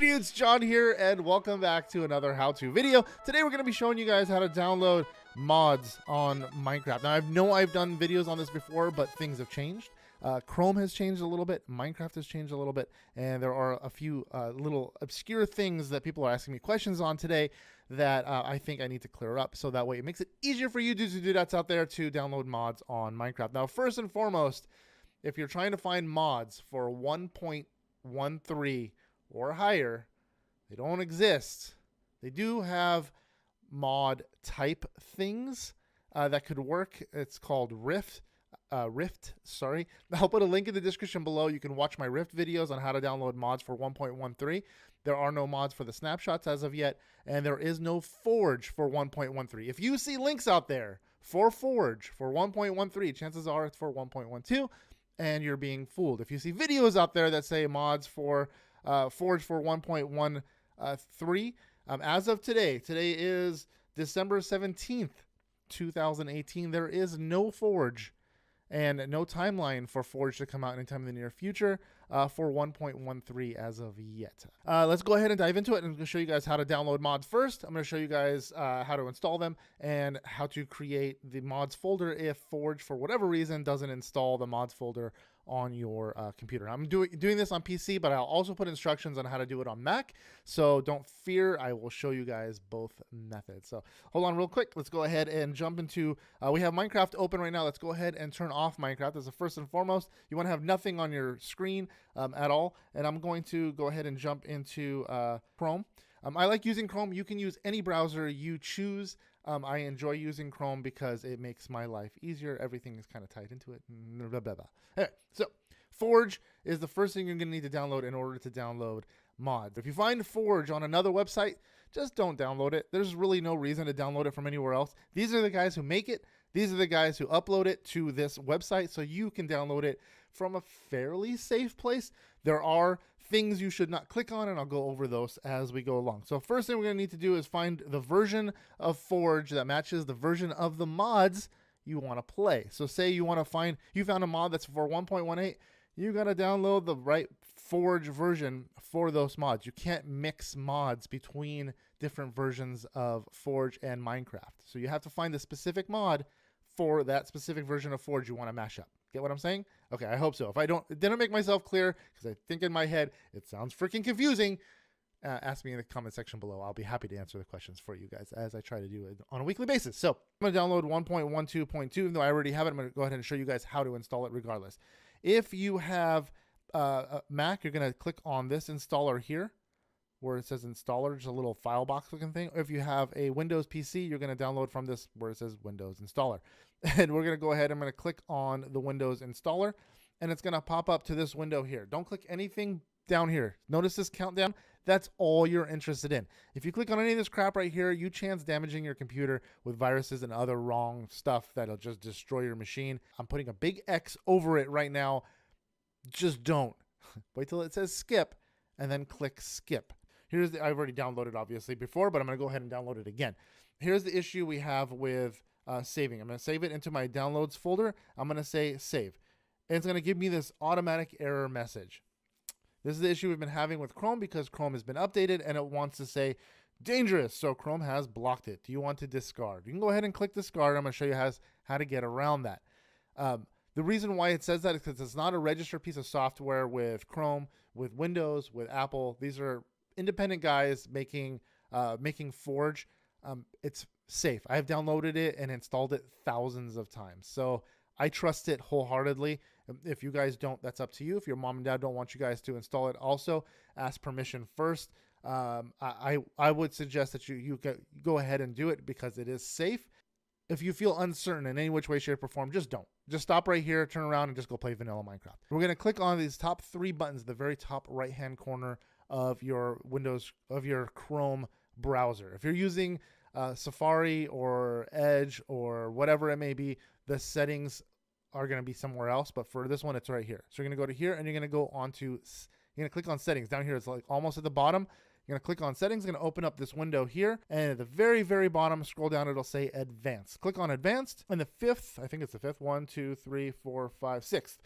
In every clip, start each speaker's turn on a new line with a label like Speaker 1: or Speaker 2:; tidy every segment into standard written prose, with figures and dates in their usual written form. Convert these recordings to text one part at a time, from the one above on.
Speaker 1: It's John here, and welcome back to another how-to video. Today we're going to be showing you guys how to download mods on Minecraft. Now, I know I've done videos on this before, but things have changed. Chrome has changed a little bit, Minecraft has changed a little bit, and there are a few little obscure things that people are asking me questions on today that I think I need to clear up, so that way it makes it easier for you dudes out there to download mods on Minecraft. Now, first and foremost, if you're trying to find mods for 1.13 or higher, they don't exist. They do have mod type things that could work. It's called Rift. Sorry. I'll put a link in the description below. You can watch my Rift videos on how to download mods for 1.13. There are no mods for the snapshots as of yet, and there is no Forge for 1.13. If you see links out there for Forge for 1.13, chances are it's for 1.12, and you're being fooled. If you see videos out there that say mods for Forge for 1.13, as of today is December 17th, 2018, there is no Forge and no timeline for Forge to come out anytime in the near future for 1.13 as of yet. Let's go ahead and dive into it, and I'm going to show you guys how to download mods first. I'm going to show you guys how to install them and how to create the mods folder if Forge, for whatever reason, doesn't install the mods folder on your computer. I'm doing this on PC, but I'll also put instructions on how to do it on Mac, so don't fear, I will show you guys both methods. So hold on real quick, let's go ahead and jump into, we have Minecraft open right now. Let's go ahead and turn off Minecraft. As the first and foremost, you want to have nothing on your screen at all, and I'm going to go ahead and jump into Chrome. I like using Chrome. You can use any browser you choose. I enjoy using Chrome because it makes my life easier. Everything is kind of tied into it. Blah, blah, blah. Anyway, so Forge is the first thing you're going to need to download in order to download mods. If you find Forge on another website, just don't download it. There's really no reason to download it from anywhere else. These are the guys who make it. These are the guys who upload it to this website, so you can download it from a fairly safe place. There are things you should not click on, and I'll go over those as we go along. So first thing we're going to need to do is find the version of Forge that matches the version of the mods you want to play. So say you found a mod that's for 1.18, you got to download the right Forge version for those mods. You can't mix mods between different versions of Forge and Minecraft. So you have to find the specific mod for that specific version of Forge you want to mash up. Get what I'm saying? Okay, I hope so. If I didn't make myself clear, because I think in my head it sounds freaking confusing, ask me in the comment section below. I'll be happy to answer the questions for you guys as I try to do it on a weekly basis. So I'm going to download 1.12.2. Even though I already have it, I'm going to go ahead and show you guys how to install it regardless. If you have a Mac, you're going to click on this installer here where it says installer, just a little file box looking thing. If you have a Windows PC, you're going to download from this where it says Windows installer. And we're going to go ahead, I'm going to click on the Windows installer, and it's going to pop up to this window here. Don't click anything down here. Notice this countdown? That's all you're interested in. If you click on any of this crap right here, you chance damaging your computer with viruses and other wrong stuff that'll just destroy your machine. I'm putting a big X over it right now. Just don't. Wait till it says skip, and then click skip. I've already downloaded obviously before, but I'm going to go ahead and download it again. Here's the issue we have with saving. I'm going to save it into my downloads folder. I'm going to say save. And it's going to give me this automatic error message. This is the issue we've been having with Chrome because Chrome has been updated and it wants to say dangerous. So Chrome has blocked it. Do you want to discard? You can go ahead and click discard. I'm going to show you how to get around that. The reason why it says that is because it's not a registered piece of software with Chrome, with Windows, with Apple. These are independent guys making Forge. It's safe. I've downloaded it and installed it thousands of times, so I trust it wholeheartely. If you guys don't, that's up to you. If your mom and dad don't want you guys to install it, also ask permission first. I would suggest that you go ahead and do it because it is safe. If you feel uncertain in any which way, shape, or form, just don't. Just stop right here, turn around, and just go play vanilla Minecraft. We're going to click on these top 3 buttons, the very top right-hand corner of your Chrome browser. If you're using Safari or Edge or whatever it may be, the settings are going to be somewhere else, but for this one, it's right here. So you're going to go to here, and you're going to go onto, you're going to click on settings. Down here, it's like almost at the bottom. You're You're going to click on settings, going to open up this window here. And at the very, very bottom, scroll down, it'll say advanced. Click on advanced. And the fifth, I think it's the fifth, 1, 2, 3, 4, 5, sixth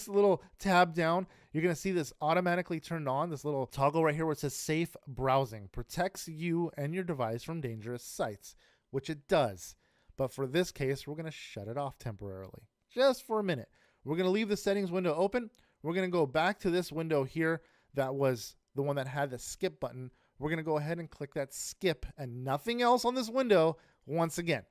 Speaker 1: little tab down, you're going to see this automatically turned on, this little toggle right here where it says safe browsing. Protects you and your device from dangerous sites, which it does. But for this case, we're going to shut it off temporarily, just for a minute. We're going to leave the settings window open. We're going to go back to this window here that was the one that had the skip button. We're going to go ahead and click that skip and nothing else on this window once again.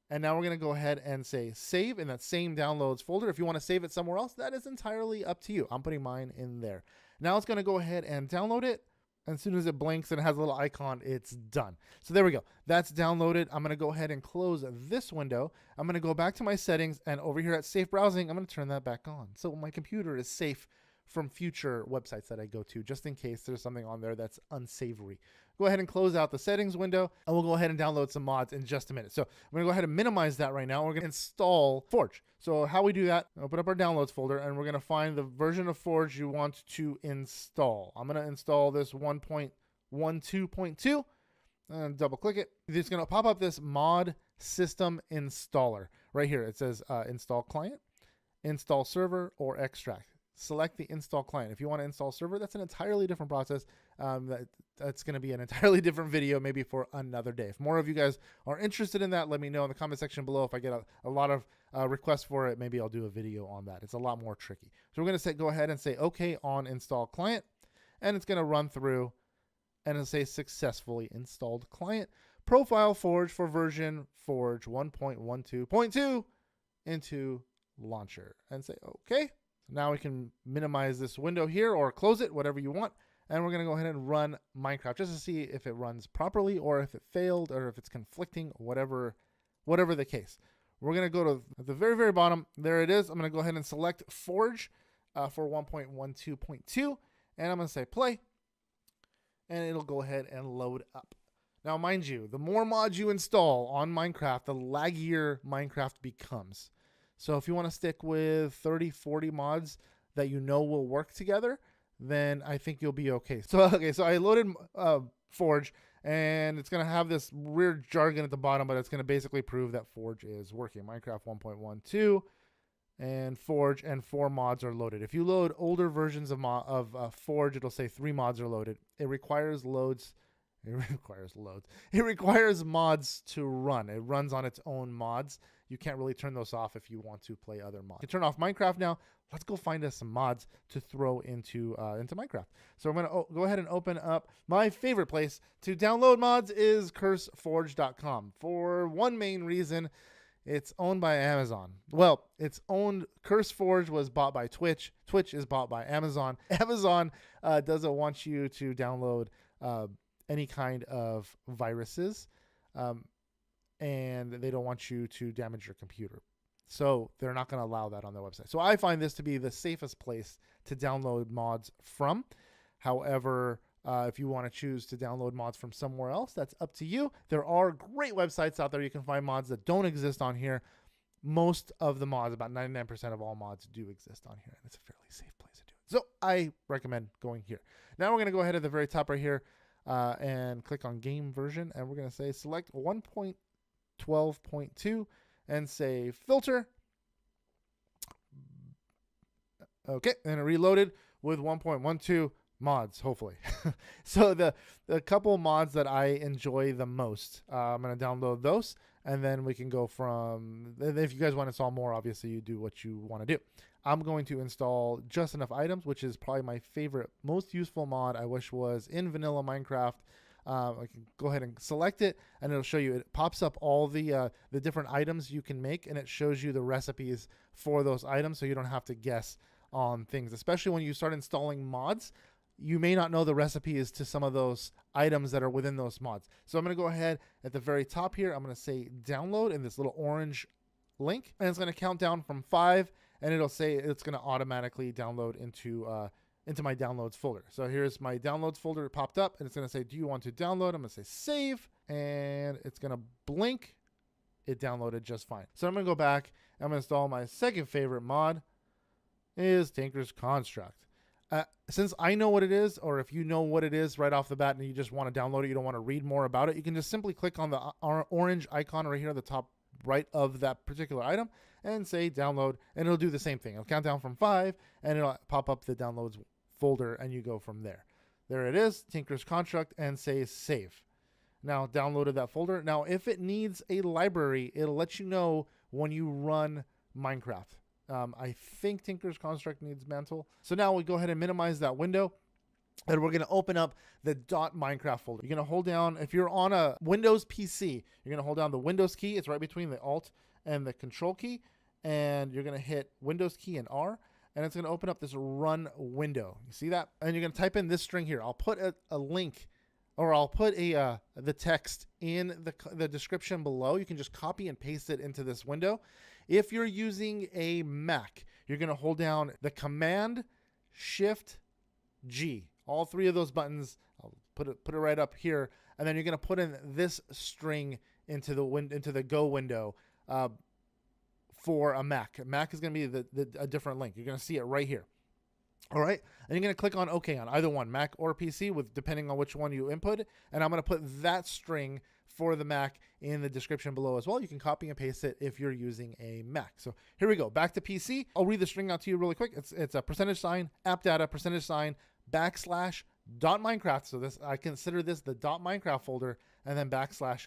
Speaker 1: And now we're going to go ahead and say save in that same downloads folder. If you want to save it somewhere else, that is entirely up to you. I'm putting mine in there. Now it's going to go ahead and download it. And as soon as it blinks and it has a little icon, it's done. So there we go. That's downloaded. I'm going to go ahead and close this window. I'm going to go back to my settings, and over here at safe browsing, I'm going to turn that back on. So my computer is safe from future websites that I go to, just in case there's something on there that's unsavory. Go ahead and close out the settings window, and we'll go ahead and download some mods in just a minute. So I'm going to go ahead and minimize that right now. We're going to install Forge. So how we do that, open up our downloads folder, and we're going to find the version of Forge you want to install. I'm going to install this 1.12.2 and double click it. It's going to pop up this mod system installer right here. It says install client, install server, or extract. Select the install client. If you want to install server, that's an entirely different process. That's going to be an entirely different video, maybe for another day. If more of you guys are interested in that, let me know in the comment section below. If I get a lot of requests for it, maybe I'll do a video on that. It's a lot more tricky. So we're going to go ahead and say OK on install client, and it's going to run through and it'll say successfully installed client. Profile Forge for version Forge 1.12.2 into launcher, and say OK. Now we can minimize this window here or close it, whatever you want. And we're going to go ahead and run Minecraft just to see if it runs properly or if it failed or if it's conflicting, whatever the case. We're going to go to the very, very bottom. There it is. I'm going to go ahead and select Forge for 1.12.2. And I'm going to say play. And it'll go ahead and load up. Now, mind you, the more mods you install on Minecraft, the laggier Minecraft becomes. So if you want to stick with 30, 40 mods that you know will work together, then I think you'll be okay. So I loaded Forge, and it's going to have this weird jargon at the bottom, but it's going to basically prove that Forge is working. Minecraft 1.12 and Forge, and 4 mods are loaded. If you load older versions of Forge, it'll say 3 mods are loaded. It requires loads. It requires mods to run. It runs on its own mods. You can't really turn those off if you want to play other mods. You can turn off Minecraft now. Let's go find us some mods to throw into Minecraft. So I'm going to go ahead and open up my favorite place to download mods is CurseForge.com. For one main reason, it's owned by Amazon. Well, it's owned. CurseForge was bought by Twitch. Twitch is bought by Amazon. Amazon doesn't want you to download any kind of viruses, and they don't want you to damage your computer. So they're not going to allow that on their website. So I find this to be the safest place to download mods from. However, if you want to choose to download mods from somewhere else, that's up to you. There are great websites out there. You can find mods that don't exist on here. Most of the mods, about 99% of all mods, do exist on here, and it's a fairly safe place to do it. So I recommend going here. Now we're going to go ahead at the very top right here and click on game version, and we're going to say select 1.12.2 and say filter. Okay, and it reloaded with 1.12 mods, hopefully. So the couple mods that I enjoy the most, I'm going to download those, and then we can go from, if you guys want to install more, obviously you do what you want to do. I'm going to install Just Enough Items, which is probably my favorite, most useful mod I wish was in vanilla Minecraft. I can go ahead and select it, and it'll show you. It pops up all the different items you can make, and it shows you the recipes for those items, so you don't have to guess on things. Especially when you start installing mods, you may not know the recipes to some of those items that are within those mods. So I'm going to go ahead at the very top here. I'm going to say download in this little orange link, and it's going to count down from 5, and it'll say it's going to automatically download into my downloads folder. So here's my downloads folder. It popped up, and it's going to say, do you want to download? I'm going to say save, and it's going to blink. It downloaded just fine. So I'm going to go back. I'm going to install my second favorite mod is Tinker's Construct. Since I know what it is, or if you know what it is right off the bat and you just want to download it, you don't want to read more about it, you can just simply click on the orange icon right here at the top right of that particular item and say download, and it'll do the same thing. It'll count down from 5 and it'll pop up the downloads folder, and you go from there. There it is, Tinker's Construct, and say save. Now downloaded that folder. Now if it needs a library, it'll let you know when you run Minecraft. I think Tinker's Construct needs Mantle. So now we go ahead and minimize that window, and we're going to open up the .minecraft folder. You're going to hold down, if you're on a Windows PC, you're going to hold down the Windows key. It's right between the Alt and the Control key, and you're going to hit Windows key and R, and it's going to open up this run window. You see that? And you're going to type in this string here. I'll put a link, or I'll put the text in the description below. You can just copy and paste it into this window. If you're using a Mac, you're going to hold down the Command Shift G. All 3 of those buttons. I'll put it right up here, and then you're going to put in this string into the Go window for a Mac. Mac is going to be a different link. You're going to see it right here. All right, and you're going to click on OK on either one, Mac or PC, depending on which one you input. And I'm going to put that string for the Mac in the description below as well. You can copy and paste it if you're using a Mac. So here we go, back to PC. I'll read the string out to you really quick. It's a %, app data, %, /.minecraft. So this, I consider this the .minecraft folder, and then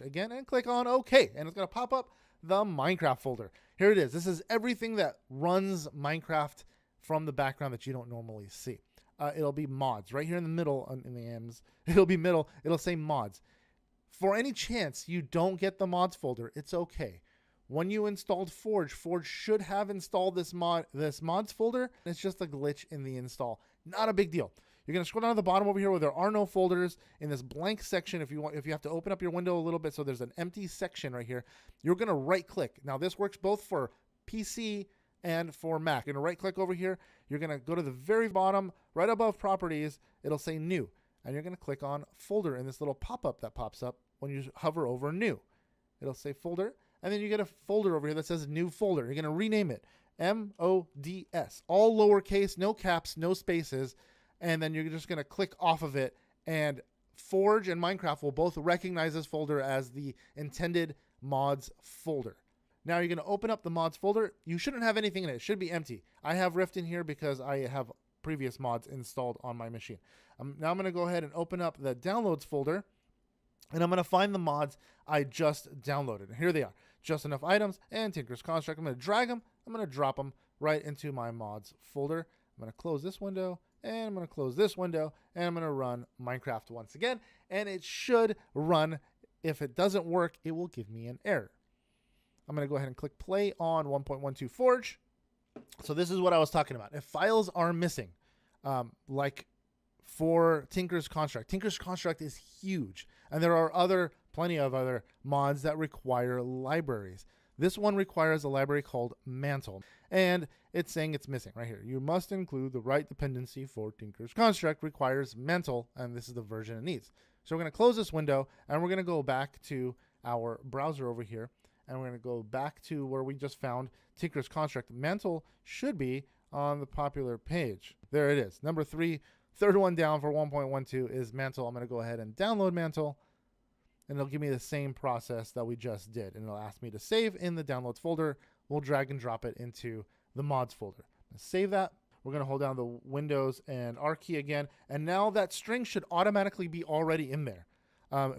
Speaker 1: / again, and click on OK, and it's going to pop up the Minecraft folder. Here it is. This is everything that runs Minecraft from the background that you don't normally see. It'll be mods right here in the middle, in the M's. It'll say mods. For any chance you don't get the mods folder, it's okay. When you installed Forge, Forge should have installed this mods folder. It's just a glitch in the install. Not a big deal. You're going to scroll down to the bottom over here where there are no folders. In this blank section, if you have to open up your window a little bit, so there's an empty section right here, you're going to right click. Now this works both for PC and for Mac. You're going to right click over here. You're going to go to the very bottom, right above properties. It'll say new, and you're going to click on folder in this little pop-up that pops up when you hover over new. It'll say folder, and then you get a folder over here that says new folder. You're going to rename it MODS, all lowercase, no caps, no spaces, and then you're just going to click off of it, and Forge and Minecraft will both recognize this folder as the intended mods folder. Now you're going to open up the mods folder. You shouldn't have anything in it. It should be empty. I have Rift in here because I have previous mods installed on my machine. Now I'm going to go ahead and open up the downloads folder, and I'm going to find the mods I just downloaded. And here they are. Just Enough Items and Tinker's Construct. I'm going to drag them. I'm going to drop them right into my mods folder. I'm going to close this window, and I'm going to close this window, and I'm going to run Minecraft once again. And it should run. If it doesn't work, it will give me an error. I'm going to go ahead and click play on 1.12 Forge. So this is what I was talking about. If files are missing, like for Tinker's Construct. Tinker's Construct is huge, and there are plenty of other mods that require libraries. This one requires a library called Mantle, and it's saying it's missing right here. You must include the right dependency for Tinker's Construct requires Mantle, and this is the version it needs. So we're going to close this window, and we're going to go back to our browser over here, and we're going to go back to where we just found Tinker's Construct. Mantle should be on the popular page. There it is. Number 3, third one down for 1.12 is Mantle. I'm going to go ahead and download Mantle, and it'll give me the same process that we just did. And it'll ask me to save in the downloads folder. We'll drag and drop it into the mods folder. Save that. We're going to hold down the Windows and R key again. And now that string should automatically be already in there.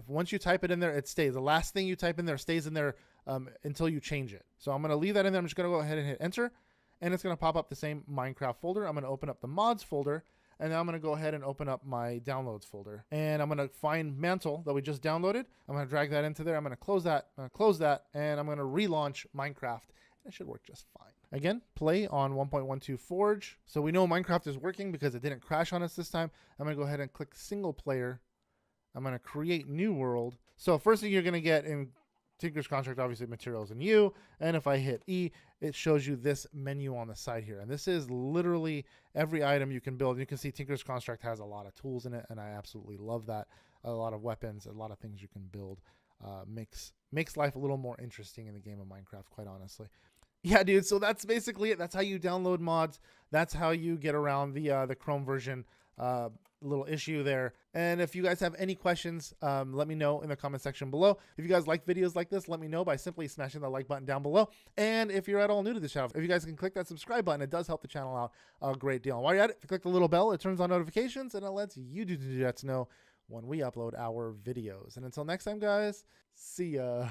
Speaker 1: Once you type it in there, it stays. The last thing you type in there stays in there until you change it. So I'm going to leave that in there. I'm just going to go ahead and hit enter, and it's going to pop up the same Minecraft folder. I'm going to open up the mods folder, and now I'm going to go ahead and open up my downloads folder, and I'm going to find Mantle that we just downloaded. I'm going to drag that into there. I'm going to close that, and I'm going to relaunch Minecraft. It should work just fine. Again, play on 1.12 Forge. So we know Minecraft is working because it didn't crash on us this time. I'm going to go ahead and click single player. I'm going to create new world. So first thing you're going to get in Tinker's Construct, obviously materials and U. And if I hit E, it shows you this menu on the side here. And this is literally every item you can build. You can see Tinker's Construct has a lot of tools in it, and I absolutely love that. A lot of weapons, a lot of things you can build. Makes life a little more interesting in the game of Minecraft, quite honestly. Yeah, dude. So that's basically it. That's how you download mods. That's how you get around the Chrome version. Little issue there. And if you guys have any questions, let me know in the comment section below. If you guys like videos like this, let me know by simply smashing the like button down below. And if you're at all new to the channel, if you guys can click that subscribe button, it does help the channel out a great deal. And while you're at it, if you click the little bell, it turns on notifications and it lets you do that to know when we upload our videos. And until next time, guys, see ya.